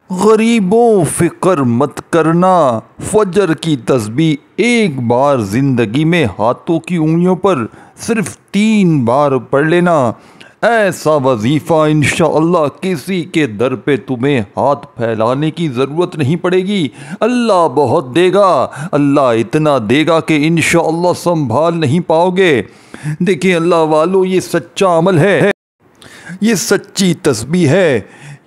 غریبوں فکر مت کرنا، فجر کی تسبیح ایک بار زندگی میں ہاتھوں کی انگلیوں پر صرف 3 بار پڑھ لینا۔ ایسا وظیفہ انشاءاللہ کسی کے در پہ تمہیں ہاتھ پھیلانے کی ضرورت نہیں پڑے گی۔ اللہ بہت دے گا، اللہ اتنا دے گا کہ انشاءاللہ سنبھال نہیں پاؤ گے۔ دیکھیں اللہ والو، یہ سچا عمل ہے، یہ سچی تسبیح ہے،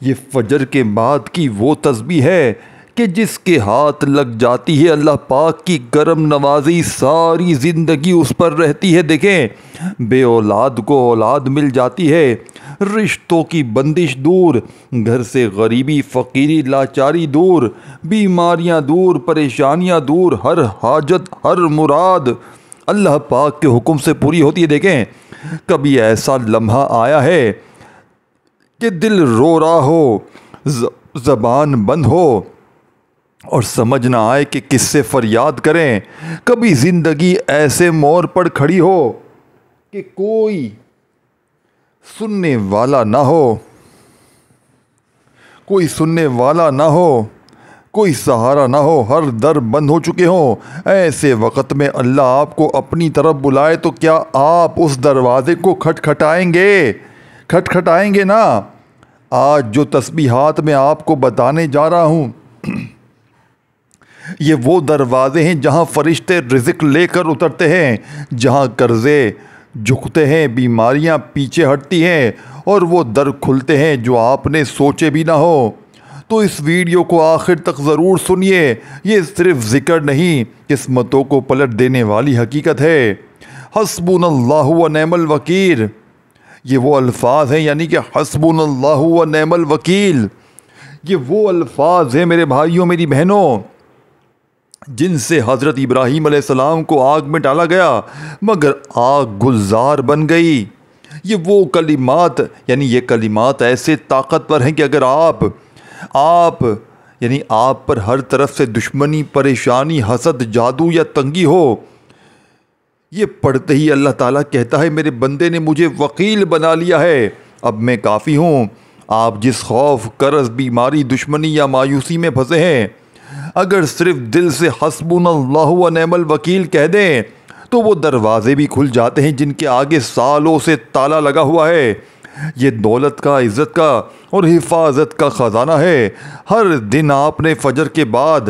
یہ فجر کے بعد کی وہ تسبیح ہے کہ جس کے ہاتھ لگ جاتی ہے اللہ پاک کی کرم نوازی ساری زندگی اس پر رہتی ہے۔ دیکھیں بے اولاد کو اولاد مل جاتی ہے، رشتوں کی بندش دور، گھر سے غریبی فقیری لاچاری دور، بیماریاں دور، پریشانیاں دور، ہر حاجت ہر مراد اللہ پاک کے حکم سے پوری ہوتی ہے۔ دیکھیں کبھی ایسا لمحہ آیا ہے کہ دل رو رہا ہو، زبان بند ہو اور سمجھ نہ آئے کہ کس سے فریاد کریں؟ کبھی زندگی ایسے موڑ پر کھڑی ہو کہ کوئی سننے والا نہ ہو، کوئی سننے والا نہ ہو، کوئی سہارا نہ ہو، ہر در بند ہو چکے ہوں۔ ایسے وقت میں اللہ آپ کو اپنی طرف بلائے تو کیا آپ اس دروازے کو کھٹکھٹائیں گے؟ کھٹکھٹائیں گے نا؟ آج جو تسبیحات میں آپ کو بتانے جا رہا ہوں یہ وہ دروازے ہیں جہاں فرشتے رزق لے کر اترتے ہیں، جہاں قرضے جھکتے ہیں، بیماریاں پیچھے ہٹتی ہیں اور وہ در کھلتے ہیں جو آپ نے سوچے بھی نہ ہو۔ تو اس ویڈیو کو آخر تک ضرور سنیے، یہ صرف ذکر نہیں، قسمتوں کو پلٹ دینے والی حقیقت ہے۔ حسبنا اللہ و نعم الوکیل، یہ وہ الفاظ ہیں، یعنی کہ حسبنا اللہ و نعم الوکیل، یہ وہ الفاظ ہیں میرے بھائیوں میری بہنوں جن سے حضرت ابراہیم علیہ السلام کو آگ میں ڈالا گیا مگر آگ گلزار بن گئی۔ یہ وہ کلمات، یعنی یہ کلمات ایسے طاقتور ہیں کہ اگر آپ پر ہر طرف سے دشمنی، پریشانی، حسد، جادو یا تنگی ہو، یہ پڑھتے ہی اللہ تعالیٰ کہتا ہے میرے بندے نے مجھے وکیل بنا لیا ہے، اب میں کافی ہوں۔ آپ جس خوف، قرض، بیماری، دشمنی یا مایوسی میں پھنسے ہیں، اگر صرف دل سے حسبنا اللہ و نعم الوکیل کہہ دیں تو وہ دروازے بھی کھل جاتے ہیں جن کے آگے سالوں سے تالا لگا ہوا ہے۔ یہ دولت کا، عزت کا اور حفاظت کا خزانہ ہے۔ ہر دن آپ نے فجر کے بعد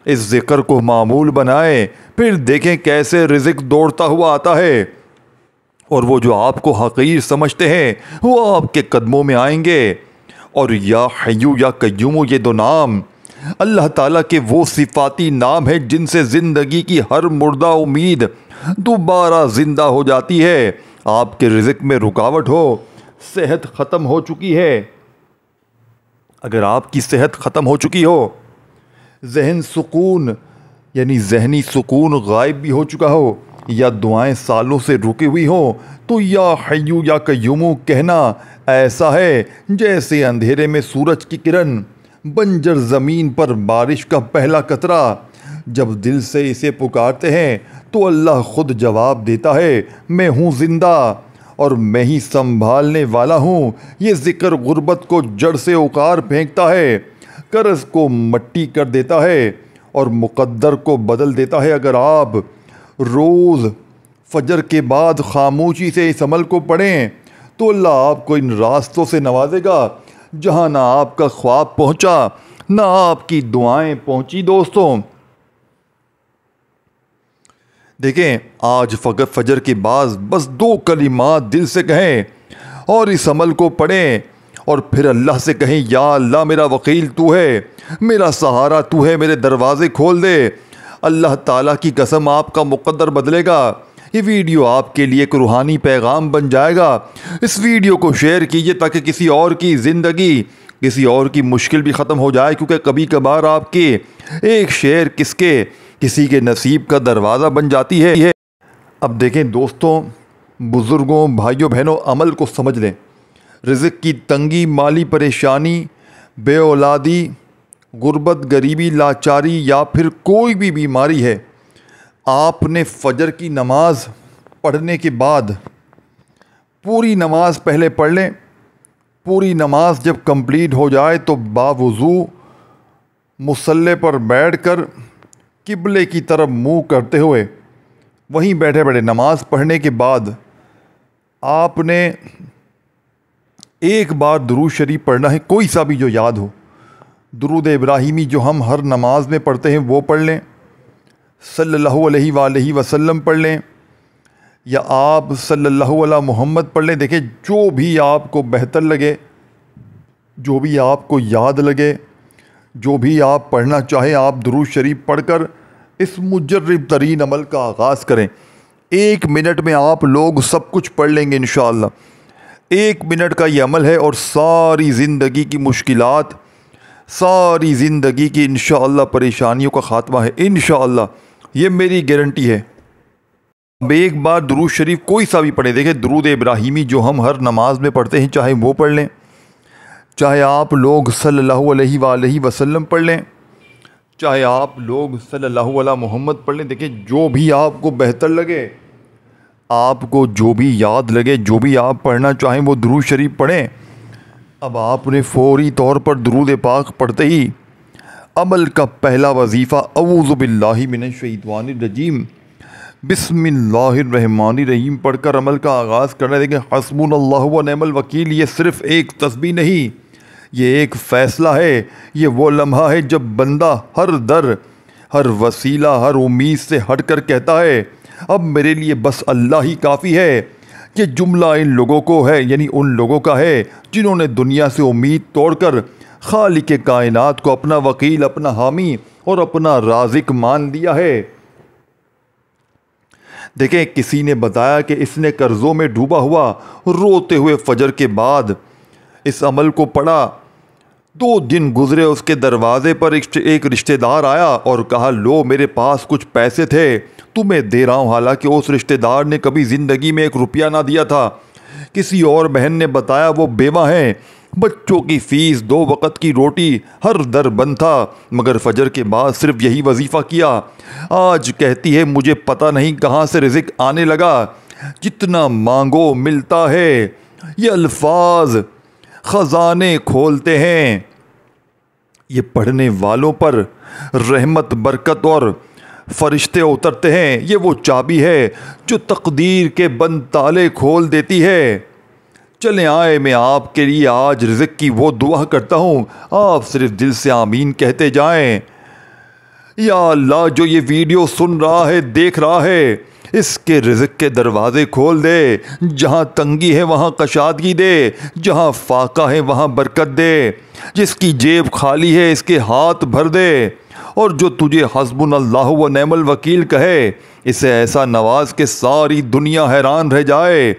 اس ذکر کو معمول بنائے، پھر دیکھیں کیسے رزق دوڑتا ہوا آتا ہے، اور وہ جو آپ کو حقیر سمجھتے ہیں وہ آپ کے قدموں میں آئیں گے۔ اور یا حیو یا قیوم، یہ 2 نام اللہ تعالیٰ کے وہ صفاتی نام ہیں جن سے زندگی کی ہر مردہ امید دوبارہ زندہ ہو جاتی ہے۔ آپ کے رزق میں رکاوٹ ہو، صحت ختم ہو چکی ہے، اگر آپ کی صحت ختم ہو چکی ہو، ذہن سکون یعنی ذہنی سکون غائب بھی ہو چکا ہو، یا دعائیں سالوں سے رکی ہوئی ہوں، تو یا حیو یا قیوم کہنا ایسا ہے جیسے اندھیرے میں سورج کی کرن، بنجر زمین پر بارش کا پہلا قطرہ۔ جب دل سے اسے پکارتے ہیں تو اللہ خود جواب دیتا ہے، میں ہوں زندہ اور میں ہی سنبھالنے والا ہوں۔ یہ ذکر غربت کو جڑ سے اکھاڑ پھینکتا ہے، قرض کو مٹی کر دیتا ہے اور مقدر کو بدل دیتا ہے۔ اگر آپ روز فجر کے بعد خاموشی سے اس عمل کو پڑھیں تو اللہ آپ کو ان راستوں سے نوازے گا جہاں نہ آپ کا خواب پہنچا، نہ آپ کی دعائیں پہنچی۔ دوستوں دیکھیں آج فجر کے بعد بس 2 کلمات دل سے کہیں اور اس عمل کو پڑھیں، اور پھر اللہ سے کہیں یا اللہ میرا وکیل تو ہے، میرا سہارا تو ہے، میرے دروازے کھول دے۔ اللہ تعالیٰ کی قسم آپ کا مقدر بدلے گا۔ یہ ویڈیو آپ کے لیے ایک روحانی پیغام بن جائے گا۔ اس ویڈیو کو شیئر کیجئے تاکہ کسی اور کی زندگی، کسی اور کی مشکل بھی ختم ہو جائے، کیونکہ کبھی کبھار آپ کے ایک شیئر کسی کے نصیب کا دروازہ بن جاتی ہے۔ اب دیکھیں دوستوں، بزرگوں، بھائیوں بہنوں، عمل کو سمجھ لیں۔ رزق کی تنگی، مالی پریشانی، بے اولادی، غربت، غریبی، لاچاری یا پھر کوئی بھی بیماری ہے، آپ نے فجر کی نماز پڑھنے کے بعد پوری نماز پہلے پڑھ لیں۔ پوری نماز جب کمپلیٹ ہو جائے تو باوضو مصلی پر بیٹھ کر قبلے کی طرف منہ کرتے ہوئے وہیں بیٹھے بیٹھے نماز پڑھنے کے بعد آپ نے ایک بار درود شریف پڑھنا ہے، کوئی سا بھی جو یاد ہو۔ درود ابراہیمی جو ہم ہر نماز میں پڑھتے ہیں وہ پڑھ لیں، صلی اللہ علیہ وآلہ وسلم پڑھ لیں، یا آپ صلی اللہ علیہ محمد پڑھ لیں۔ دیکھیں جو بھی آپ کو بہتر لگے، جو بھی آپ کو یاد لگے، جو بھی آپ پڑھنا چاہیں، آپ درود شریف پڑھ کر اس مجرب ترین عمل کا آغاز کریں۔ 1 منٹ میں آپ لوگ سب کچھ پڑھ لیں گے انشاءاللہ۔ 1 منٹ کا یہ عمل ہے اور ساری زندگی کی مشکلات، ساری زندگی کی انشاءاللہ پریشانیوں کا خاتمہ ہے انشاءاللہ، یہ میری گارنٹی ہے۔ اب ایک بار درود شریف کوئی سا بھی پڑھیں۔ دیکھیں درود ابراہیمی جو ہم ہر نماز میں پڑھتے ہیں، چاہے وہ پڑھ لیں، چاہے آپ لوگ صلی اللہ علیہ وآلہ وسلم پڑھ لیں، چاہے آپ لوگ صلی اللہ علیہ محمد پڑھ لیں۔ دیکھیں جو بھی آپ کو بہتر لگے، آپ کو جو بھی یاد لگے، جو بھی آپ پڑھنا چاہیں وہ درود شریف پڑھیں۔ اب آپ نے فوری طور پر درود پاک پڑھتے ہی عمل کا پہلا وظیفہ اعوذ باللہ من الشیطان الرجیم بسم اللہ الرحمن الرحیم پڑھ کر عمل کا آغاز کرنا ہے۔ دیکھیں حسبنا اللہ و نعم الوکیل یہ صرف ایک تسبیح نہیں، یہ ایک فیصلہ ہے، یہ وہ لمحہ ہے جب بندہ ہر در، ہر وسیلہ، ہر امید سے ہٹ کر کہتا ہے اب میرے لیے بس اللہ ہی کافی ہے۔ یہ جملہ ان لوگوں کو ہے، یعنی ان لوگوں کا ہے جنہوں نے دنیا سے امید توڑ کر خالق کائنات کو اپنا وکیل، اپنا حامی اور اپنا رازق مان لیا ہے۔ دیکھیں کسی نے بتایا کہ اس نے قرضوں میں ڈوبا ہوا روتے ہوئے فجر کے بعد اس عمل کو پڑھا۔ 2 دن گزرے، اس کے دروازے پر ایک رشتہ دار آیا اور کہا لو میرے پاس کچھ پیسے تھے تمہیں دے رہا ہوں، حالانکہ اس رشتہ دار نے کبھی زندگی میں 1 روپیہ نہ دیا تھا۔ کسی اور بہن نے بتایا وہ بیوہ ہیں، بچوں کی فیس، 2 وقت کی روٹی، ہر در بند تھا، مگر فجر کے بعد صرف یہی وظیفہ کیا۔ آج کہتی ہے مجھے پتہ نہیں کہاں سے رزق آنے لگا، جتنا مانگو ملتا ہے۔ یہ الفاظ خزانے کھولتے ہیں۔ یہ پڑھنے والوں پر رحمت، برکت اور فرشتے اترتے ہیں۔ یہ وہ چابی ہے جو تقدیر کے بند تالے کھول دیتی ہے۔ چلیں آئے میں آپ کے لیے آج رزق کی وہ دعا کرتا ہوں، آپ صرف دل سے آمین کہتے جائیں۔ یا اللہ جو یہ ویڈیو سن رہا ہے، دیکھ رہا ہے، اس کے رزق کے دروازے کھول دے، جہاں تنگی ہے وہاں کشادگی دے، جہاں فاقہ ہے وہاں برکت دے، جس کی جیب خالی ہے اس کے ہاتھ بھر دے، اور جو تجھے حسبنا اللہ و نعم الوکیل کہے اسے ایسا نواز کہ ساری دنیا حیران رہ جائے۔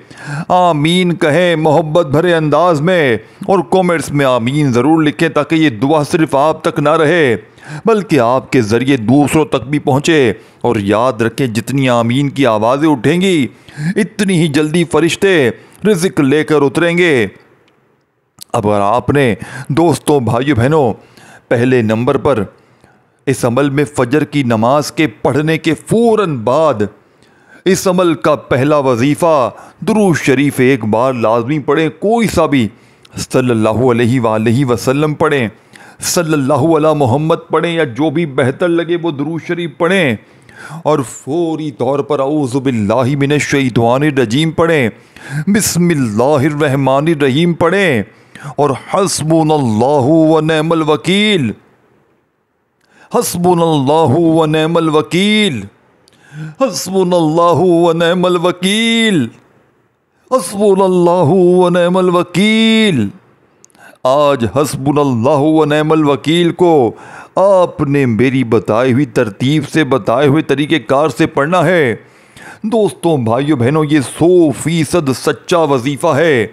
آمین کہیں محبت بھرے انداز میں، اور کومنٹس میں آمین ضرور لکھیں تاکہ یہ دعا صرف آپ تک نہ رہے بلکہ آپ کے ذریعے دوسروں تک بھی پہنچے۔ اور یاد رکھیں جتنی آمین کی آوازیں اٹھیں گی اتنی ہی جلدی فرشتے رزق لے کر اتریں گے۔ اب اگر آپ نے دوستوں، بھائیو بہنوں، پہلے نمبر پر اس عمل میں فجر کی نماز کے پڑھنے کے فوراً بعد اس عمل کا پہلا وظیفہ درود شریف ایک بار لازمی پڑھیں، کوئی سا بھی، صلی اللہ علیہ وآلہ وسلم پڑھیں، صلی اللہ علیہ محمد پڑھیں، یا جو بھی بہتر لگے وہ درود شریف پڑھیں، اور فوری طور پر اعوذ باللہ من الشیطان الرجیم پڑھیں، بسم اللہ الرحمن الرحیم پڑھیں، اور حسبنا اللہ و نعم الوکیل، حسبنا اللہ و نعم الوکیل، حسبنا اللہ و نعم الوکیل، حسبنا اللہ و نعم الوکیل۔ آج حسبنا اللہ و نعم الوکیل کو آپ نے میری بتائی ہوئی ترتیب سے، بتائے ہوئے طریقہ کار سے پڑھنا ہے۔ دوستوں، بھائیو بہنوں، یہ 100% سچا وظیفہ ہے۔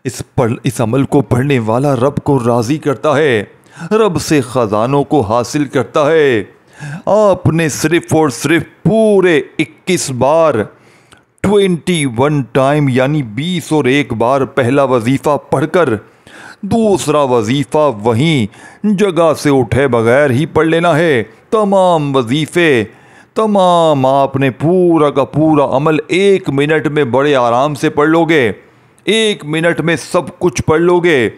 اس عمل کو پڑھنے والا رب کو راضی کرتا ہے، رب سے خزانوں کو حاصل کرتا ہے۔ آپ نے صرف اور صرف پورے 21 بار 21 ٹائم یعنی 20 اور 1 بار پہلا وظیفہ پڑھ کر دوسرا وظیفہ وہیں جگہ سے اٹھے بغیر ہی پڑھ لینا ہے۔ تمام وظیفے، تمام آپ نے پورا کا پورا عمل 1 منٹ میں بڑے آرام سے پڑھ لو گے، 1 منٹ میں سب کچھ پڑھ لو گے۔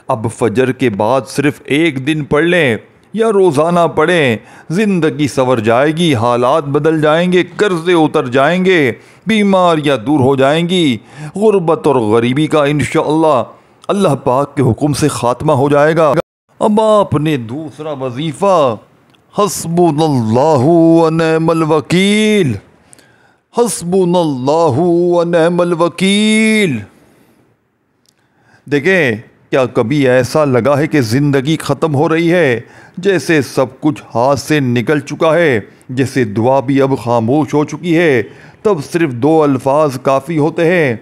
اب فجر کے بعد صرف 1 دن پڑھ لیں، یا روزانہ پڑھیں، زندگی سنور جائے گی، حالات بدل جائیں گے، قرضے اتر جائیں گے، بیماریاں دور ہو جائیں گی، غربت اور غریبی کا انشاءاللہ اللہ پاک کے حکم سے خاتمہ ہو جائے گا۔ اب آپ نے دوسرا وظیفہ حسبنا اللہ و نعم الوکیل، حسبنا اللہ و نعم الوکیل۔ دیکھیں، کیا کبھی ایسا لگا ہے کہ زندگی ختم ہو رہی ہے، جیسے سب کچھ ہاتھ سے نکل چکا ہے، جیسے دعا بھی اب خاموش ہو چکی ہے؟ تب صرف دو الفاظ کافی ہوتے ہیں،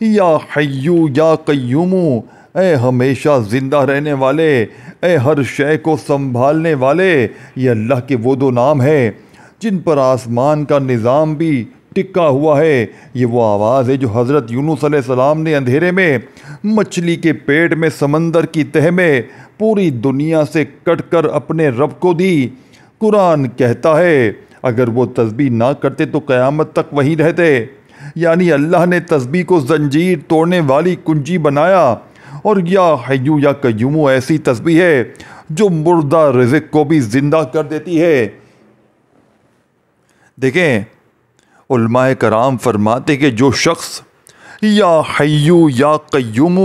یا حیو یا قیوم، اے ہمیشہ زندہ رہنے والے، اے ہر شے کو سنبھالنے والے۔ یہ اللہ کے وہ دو نام ہیں جن پر آسمان کا نظام بھی ٹکا ہوا ہے۔ یہ وہ آواز ہے جو حضرت یونس علیہ السلام نے اندھیرے میں، مچھلی کے پیٹ میں، سمندر کی تہہ میں، پوری دنیا سے کٹ کر اپنے رب کو دی۔ قرآن کہتا ہے اگر وہ تسبیح نہ کرتے تو قیامت تک وہیں رہتے، یعنی اللہ نے تسبیح کو زنجیر توڑنے والی کنجی بنایا، اور یا حیو یا قیوم ایسی تسبیح ہے جو مردہ رزق کو بھی زندہ کر دیتی ہے۔ دیکھیں، علماء کرام فرماتے کہ جو شخص یا حیو یا قیوم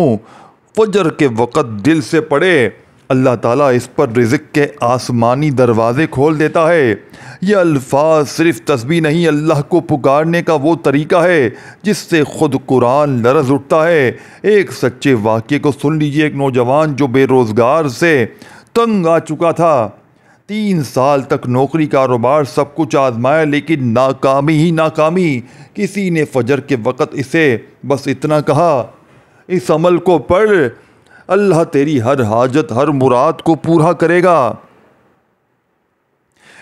فجر کے وقت دل سے پڑھے، اللہ تعالیٰ اس پر رزق کے آسمانی دروازے کھول دیتا ہے۔ یہ الفاظ صرف تسبیح نہیں، اللہ کو پکارنے کا وہ طریقہ ہے جس سے خود قرآن لرز اٹھتا ہے۔ ایک سچے واقعے کو سن لیجیے۔ ایک نوجوان جو بے روزگار سے تنگ آ چکا تھا، 3 سال تک نوکری کاروبار سب کچھ آزمایا، لیکن ناکامی ہی ناکامی۔ کسی نے فجر کے وقت اسے بس اتنا کہا، اس عمل کو پڑھ، اللہ تیری ہر حاجت، ہر مراد کو پورا کرے گا۔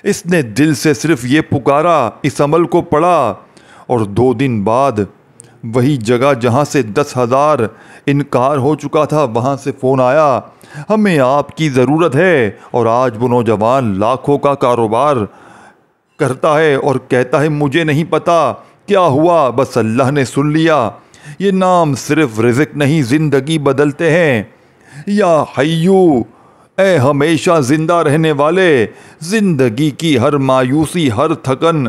اس نے دل سے صرف یہ پکارا، اس عمل کو پڑھا، اور 2 دن بعد وہی جگہ جہاں سے 10,000 انکار ہو چکا تھا، وہاں سے فون آیا، ہمیں آپ کی ضرورت ہے۔ اور آج وہ نوجوان لاکھوں کا کاروبار کرتا ہے اور کہتا ہے مجھے نہیں پتا کیا ہوا، بس اللہ نے سن لیا۔ یہ نام صرف رزق نہیں، زندگی بدلتے ہیں۔ یا حیو، اے ہمیشہ زندہ رہنے والے، زندگی کی ہر مایوسی، ہر تھکن،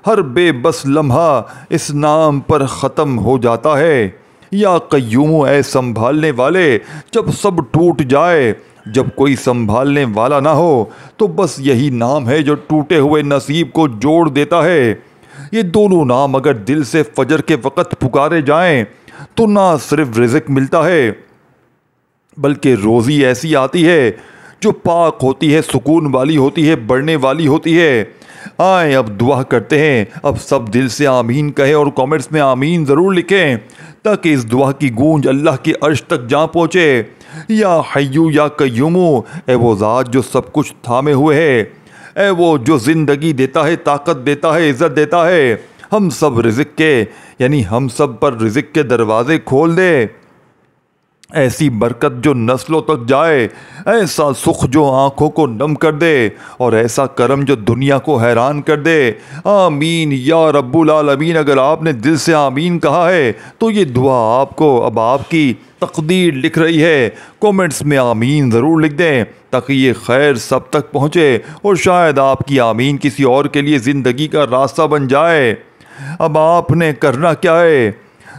ہر بے بس لمحہ اس نام پر ختم ہو جاتا ہے۔ یا قیوم، اے سنبھالنے والے، جب سب ٹوٹ جائے، جب کوئی سنبھالنے والا نہ ہو، تو بس یہی نام ہے جو ٹوٹے ہوئے نصیب کو جوڑ دیتا ہے۔ یہ دونوں نام اگر دل سے فجر کے وقت پکارے جائیں تو نہ صرف رزق ملتا ہے، بلکہ روزی ایسی آتی ہے جو پاک ہوتی ہے، سکون والی ہوتی ہے، بڑھنے والی ہوتی ہے۔ آئیں اب دعا کرتے ہیں، اب سب دل سے آمین کہیں اور کامنٹس میں آمین ضرور لکھیں تاکہ اس دعا کی گونج اللہ کے عرش تک جا پہنچے۔ یا حیو یا قیوم، اے وہ ذات جو سب کچھ تھامے ہوئے ہے، اے وہ جو زندگی دیتا ہے، طاقت دیتا ہے، عزت دیتا ہے، ہم سب رزق کے، یعنی ہم سب پر رزق کے دروازے کھول دے۔ ایسی برکت جو نسلوں تک جائے، ایسا سکھ جو آنکھوں کو نم کر دے، اور ایسا کرم جو دنیا کو حیران کر دے۔ آمین یا رب العالمین۔ اگر آپ نے دل سے آمین کہا ہے تو یہ دعا آپ کو اب آپ کی تقدیر لکھ رہی ہے۔ کومنٹس میں آمین ضرور لکھ دیں تاکہ یہ خیر سب تک پہنچے، اور شاید آپ کی آمین کسی اور کے لیے زندگی کا راستہ بن جائے۔ اب آپ نے کرنا کیا ہے؟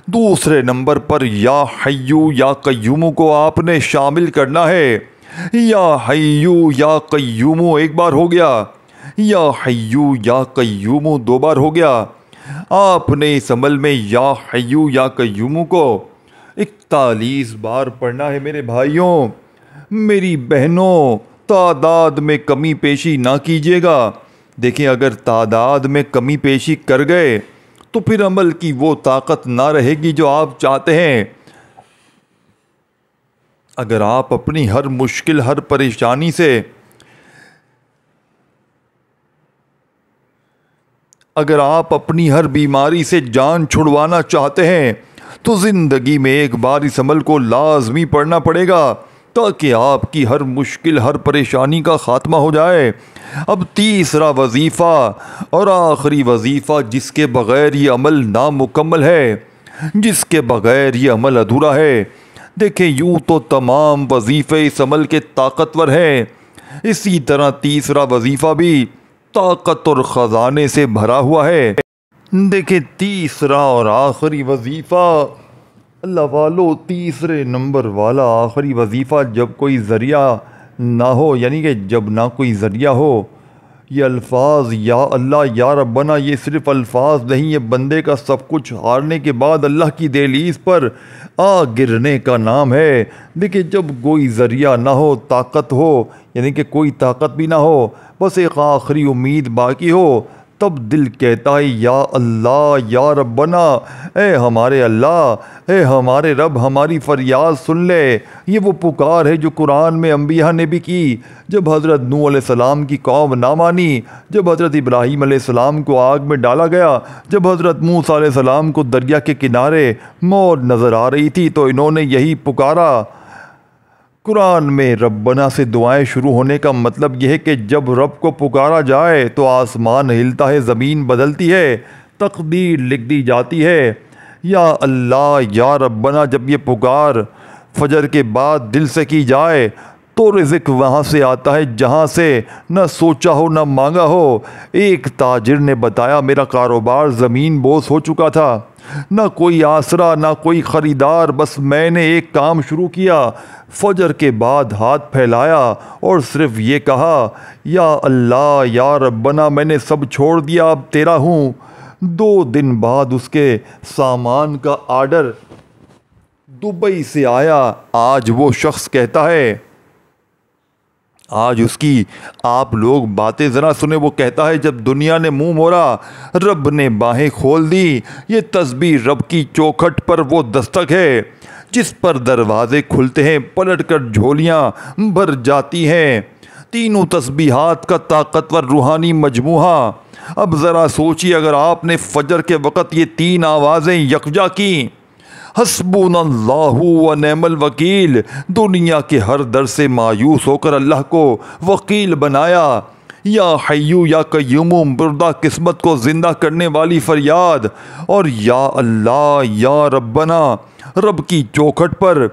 دوسرے نمبر پر یا حیو یا قیوم کو آپ نے شامل کرنا ہے۔ یا حیو یا قیوم ایک بار ہو گیا، یا حیو یا قیوم 2 بار ہو گیا۔ آپ نے اس عمل میں یا حیو یا قیوم کو 41 بار پڑھنا ہے۔ میرے بھائیوں، میری بہنوں، تعداد میں کمی پیشی نہ کیجیے گا۔ دیکھیں، اگر تعداد میں کمی پیشی کر گئے تو پھر عمل کی وہ طاقت نہ رہے گی جو آپ چاہتے ہیں۔ اگر آپ اپنی ہر مشکل، ہر پریشانی سے، اگر آپ اپنی ہر بیماری سے جان چھڑوانا چاہتے ہیں تو زندگی میں ایک بار اس عمل کو لازمی پڑھنا پڑے گا تاکہ آپ کی ہر مشکل، ہر پریشانی کا خاتمہ ہو جائے۔ اب تیسرا وظیفہ اور آخری وظیفہ جس کے بغیر یہ عمل نامکمل ہے، جس کے بغیر یہ عمل ادھورا ہے۔ دیکھیں، یوں تو تمام وظیفے اس عمل کے طاقتور ہیں، اسی طرح تیسرا وظیفہ بھی طاقت اور خزانے سے بھرا ہوا ہے۔ دیکھیں تیسرا اور آخری وظیفہ، اللہ والو تیسرے نمبر والا آخری وظیفہ جب کوئی ذریعہ نہ ہو، یعنی کہ جب نہ کوئی ذریعہ ہو، یہ الفاظ یا اللہ یا ربنا یہ صرف الفاظ نہیں، یہ بندے کا سب کچھ ہارنے کے بعد اللہ کی دہلیز پر آ گرنے کا نام ہے۔ دیکھیں جب کوئی ذریعہ نہ ہو، طاقت ہو، یعنی کہ کوئی طاقت بھی نہ ہو، بس ایک آخری امید باقی ہو، تب دل کہتا ہے یا اللہ یا ربنا، اے ہمارے اللہ، اے ہمارے رب ہماری فریاد سن لے۔ یہ وہ پکار ہے جو قرآن میں انبیاء نے بھی کی، جب حضرت نوح علیہ السلام کی قوم نہ مانی، جب حضرت ابراہیم علیہ السلام کو آگ میں ڈالا گیا، جب حضرت موسیٰ علیہ السلام کو دریا کے کنارے موت نظر آ رہی تھی تو انہوں نے یہی پکارا۔ قرآن میں ربنا سے دعائیں شروع ہونے کا مطلب یہ ہے کہ جب رب کو پکارا جائے تو آسمان ہلتا ہے، زمین بدلتی ہے، تقدیر لکھ دی جاتی ہے۔ یا اللہ یا ربنا جب یہ پکار فجر کے بعد دل سے کی جائے تو رزق وہاں سے آتا ہے جہاں سے نہ سوچا ہو نہ مانگا ہو۔ ایک تاجر نے بتایا میرا کاروبار زمین بوس ہو چکا تھا، نہ کوئی آسرا نہ کوئی خریدار، بس میں نے ایک کام شروع کیا، فجر کے بعد ہاتھ پھیلایا اور صرف یہ کہا یا اللہ یا ربنا میں نے سب چھوڑ دیا، اب تیرا ہوں۔ 2 دن بعد اس کے سامان کا آرڈر دبئی سے آیا۔ آج وہ شخص کہتا ہے، آج اس کی آپ لوگ باتیں ذرا سنیں، وہ کہتا ہے جب دنیا نے منہ موڑا رب نے باہیں کھول دی۔ یہ تسبیح رب کی چوکھٹ پر وہ دستک ہے جس پر دروازے کھلتے ہیں، پلٹ کر جھولیاں بھر جاتی ہیں۔ تینوں تسبیحات کا طاقتور روحانی مجموعہ۔ اب ذرا سوچیے اگر آپ نے فجر کے وقت یہ 3 آوازیں یکجا کی، حسبنا اللہ و نعم الوکیل، دنیا کے ہر در سے مایوس ہو کر اللہ کو وکیل بنایا، یا حیو یا قیوم مردہ قسمت کو زندہ کرنے والی فریاد، اور یا اللہ یا ربنا رب کی چوکھٹ پر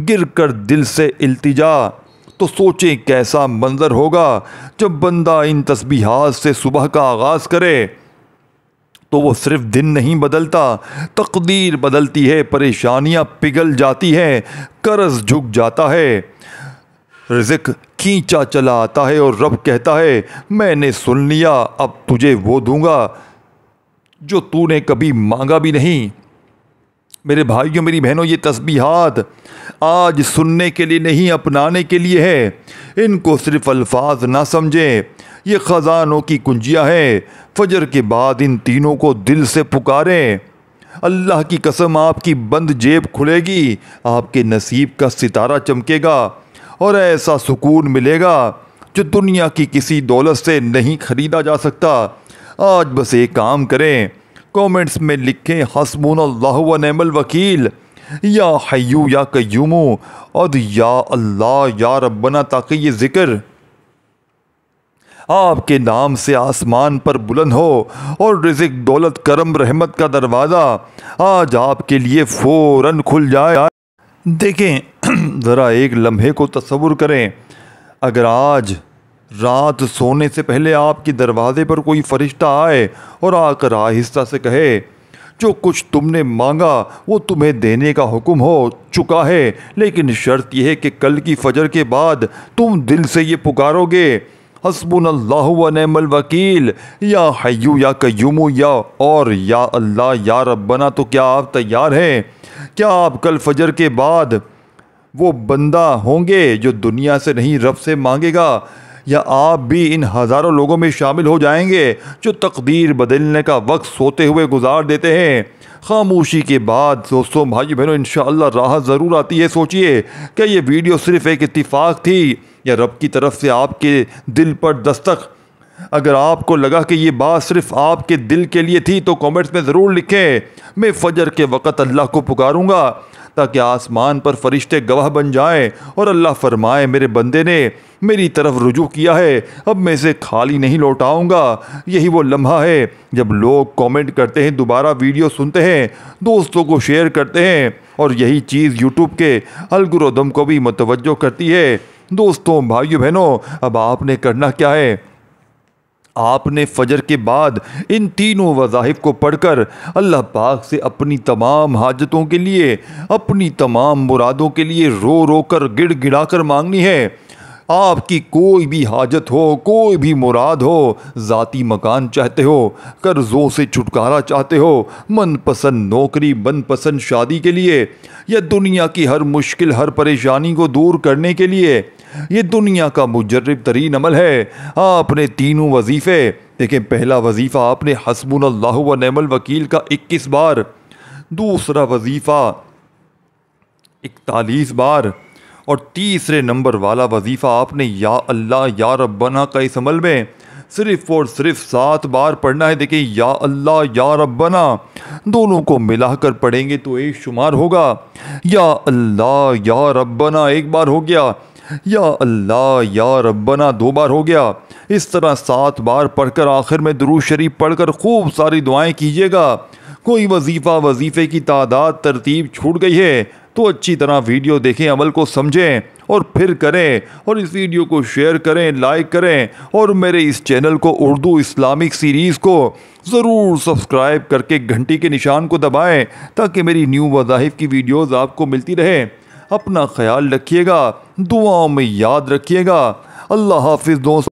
گر کر دل سے التجا، تو سوچیں کیسا منظر ہوگا جب بندہ ان تسبیحات سے صبح کا آغاز کرے تو وہ صرف دن نہیں بدلتا، تقدیر بدلتی ہے، پریشانیاں پگھل جاتی ہیں، قرض جھک جاتا ہے، رزق کھینچا چلا آتا ہے، اور رب کہتا ہے میں نے سن لیا، اب تجھے وہ دوں گا جو تو نے کبھی مانگا بھی نہیں۔ میرے بھائیوں میری بہنوں، یہ تسبیحات آج سننے کے لیے نہیں اپنانے کے لیے ہے۔ ان کو صرف الفاظ نہ سمجھیں، یہ خزانوں کی کنجیاں ہیں۔ فجر کے بعد ان تینوں کو دل سے پکاریں، اللہ کی قسم آپ کی بند جیب کھلے گی، آپ کے نصیب کا ستارہ چمکے گا اور ایسا سکون ملے گا جو دنیا کی کسی دولت سے نہیں خریدا جا سکتا۔ آج بس ایک کام کریں، کومنٹس میں لکھیں حسبنا اللہ و نعم الوکیل، یا حیو یا قیوم اور یا اللہ یا ربنا، تاکہ یہ ذکر آپ کے نام سے آسمان پر بلند ہو اور رزق دولت کرم رحمت کا دروازہ آج آپ کے لیے فوراً کھل جائے۔ دیکھیں ذرا ایک لمحے کو تصور کریں، اگر آج رات سونے سے پہلے آپ کے دروازے پر کوئی فرشتہ آئے اور آ کر آہستہ سے کہے جو کچھ تم نے مانگا وہ تمہیں دینے کا حکم ہو چکا ہے، لیکن شرط یہ ہے کہ کل کی فجر کے بعد تم دل سے یہ پکارو گے حسبنا اللہ و نعم الوکیل، یا حیو یا قیوم یا اللہ یا ربنا، تو کیا آپ تیار ہیں؟ کیا آپ کل فجر کے بعد وہ بندہ ہوں گے جو دنیا سے نہیں رب سے مانگے گا، یا آپ بھی ان ہزاروں لوگوں میں شامل ہو جائیں گے جو تقدیر بدلنے کا وقت سوتے ہوئے گزار دیتے ہیں؟ خاموشی کے بعد دوستوں بھائیو بہنوں انشاءاللہ راحت ضرور آتی ہے۔ سوچئے کہ یہ ویڈیو صرف ایک اتفاق تھی یا رب کی طرف سے آپ کے دل پر دستک؟ اگر آپ کو لگا کہ یہ بات صرف آپ کے دل کے لیے تھی تو کامنٹس میں ضرور لکھیں میں فجر کے وقت اللہ کو پکاروں گا، تاکہ آسمان پر فرشتے گواہ بن جائیں اور اللہ فرمائے میرے بندے نے میری طرف رجوع کیا ہے، اب میں اسے خالی نہیں لوٹاؤں گا۔ یہی وہ لمحہ ہے جب لوگ کامنٹ کرتے ہیں، دوبارہ ویڈیو سنتے ہیں، دوستوں کو شیئر کرتے ہیں، اور یہی چیز یوٹیوب کے الگورتھم کو بھی متوجہ کرتی ہے دوستوں، بھائیو بہنوں، اب آپ نے کرنا کیا ہے؟ آپ نے فجر کے بعد ان تینوں وظائف کو پڑھ کر اللہ پاک سے اپنی تمام حاجتوں کے لیے، اپنی تمام مرادوں کے لیے رو رو کر گڑ گڑا کر مانگنی ہے۔ آپ کی کوئی بھی حاجت ہو، کوئی بھی مراد ہو، ذاتی مکان چاہتے ہو، قرضوں سے چھٹکارا چاہتے ہو، من پسند نوکری، من پسند شادی کے لیے، یا دنیا کی ہر مشکل، ہر پریشانی کو دور کرنے کے لیے، یہ دنیا کا مجرب ترین عمل ہے۔ آپ نے تینوں وظیفے دیکھیں، پہلا وظیفہ آپ نے حسبنا اللہ و نعم الوکیل کا 21 بار، دوسرا وظیفہ 41 بار، اور تیسرے نمبر والا وظیفہ آپ نے یا اللہ یا ربنا کا اس عمل میں صرف اور صرف 7 بار پڑھنا ہے۔ دیکھیں، یا اللہ یا ربنا دونوں کو ملا کر پڑھیں گے تو ایک شمار ہوگا۔ یا اللہ یا ربنا ایک بار ہو گیا، یا اللہ یا ربنا 2 بار ہو گیا۔ اس طرح 7 بار پڑھ کر آخر میں درود شریف پڑھ کر خوب ساری دعائیں کیجیے گا۔ کوئی وظیفے کی تعداد ترتیب چھوٹ گئی ہے تو اچھی طرح ویڈیو دیکھیں، عمل کو سمجھیں اور پھر کریں، اور اس ویڈیو کو شیئر کریں، لائک کریں، اور میرے اس چینل کو اردو اسلامک سیریز کو ضرور سبسکرائب کر کے گھنٹی کے نشان کو دبائیں تاکہ میری نیو وظائف کی ویڈیوز آپ کو ملتی رہے۔ اپنا خیال رکھیے گا، دعاؤں میں یاد رکھیے گا۔ اللہ حافظ دوست۔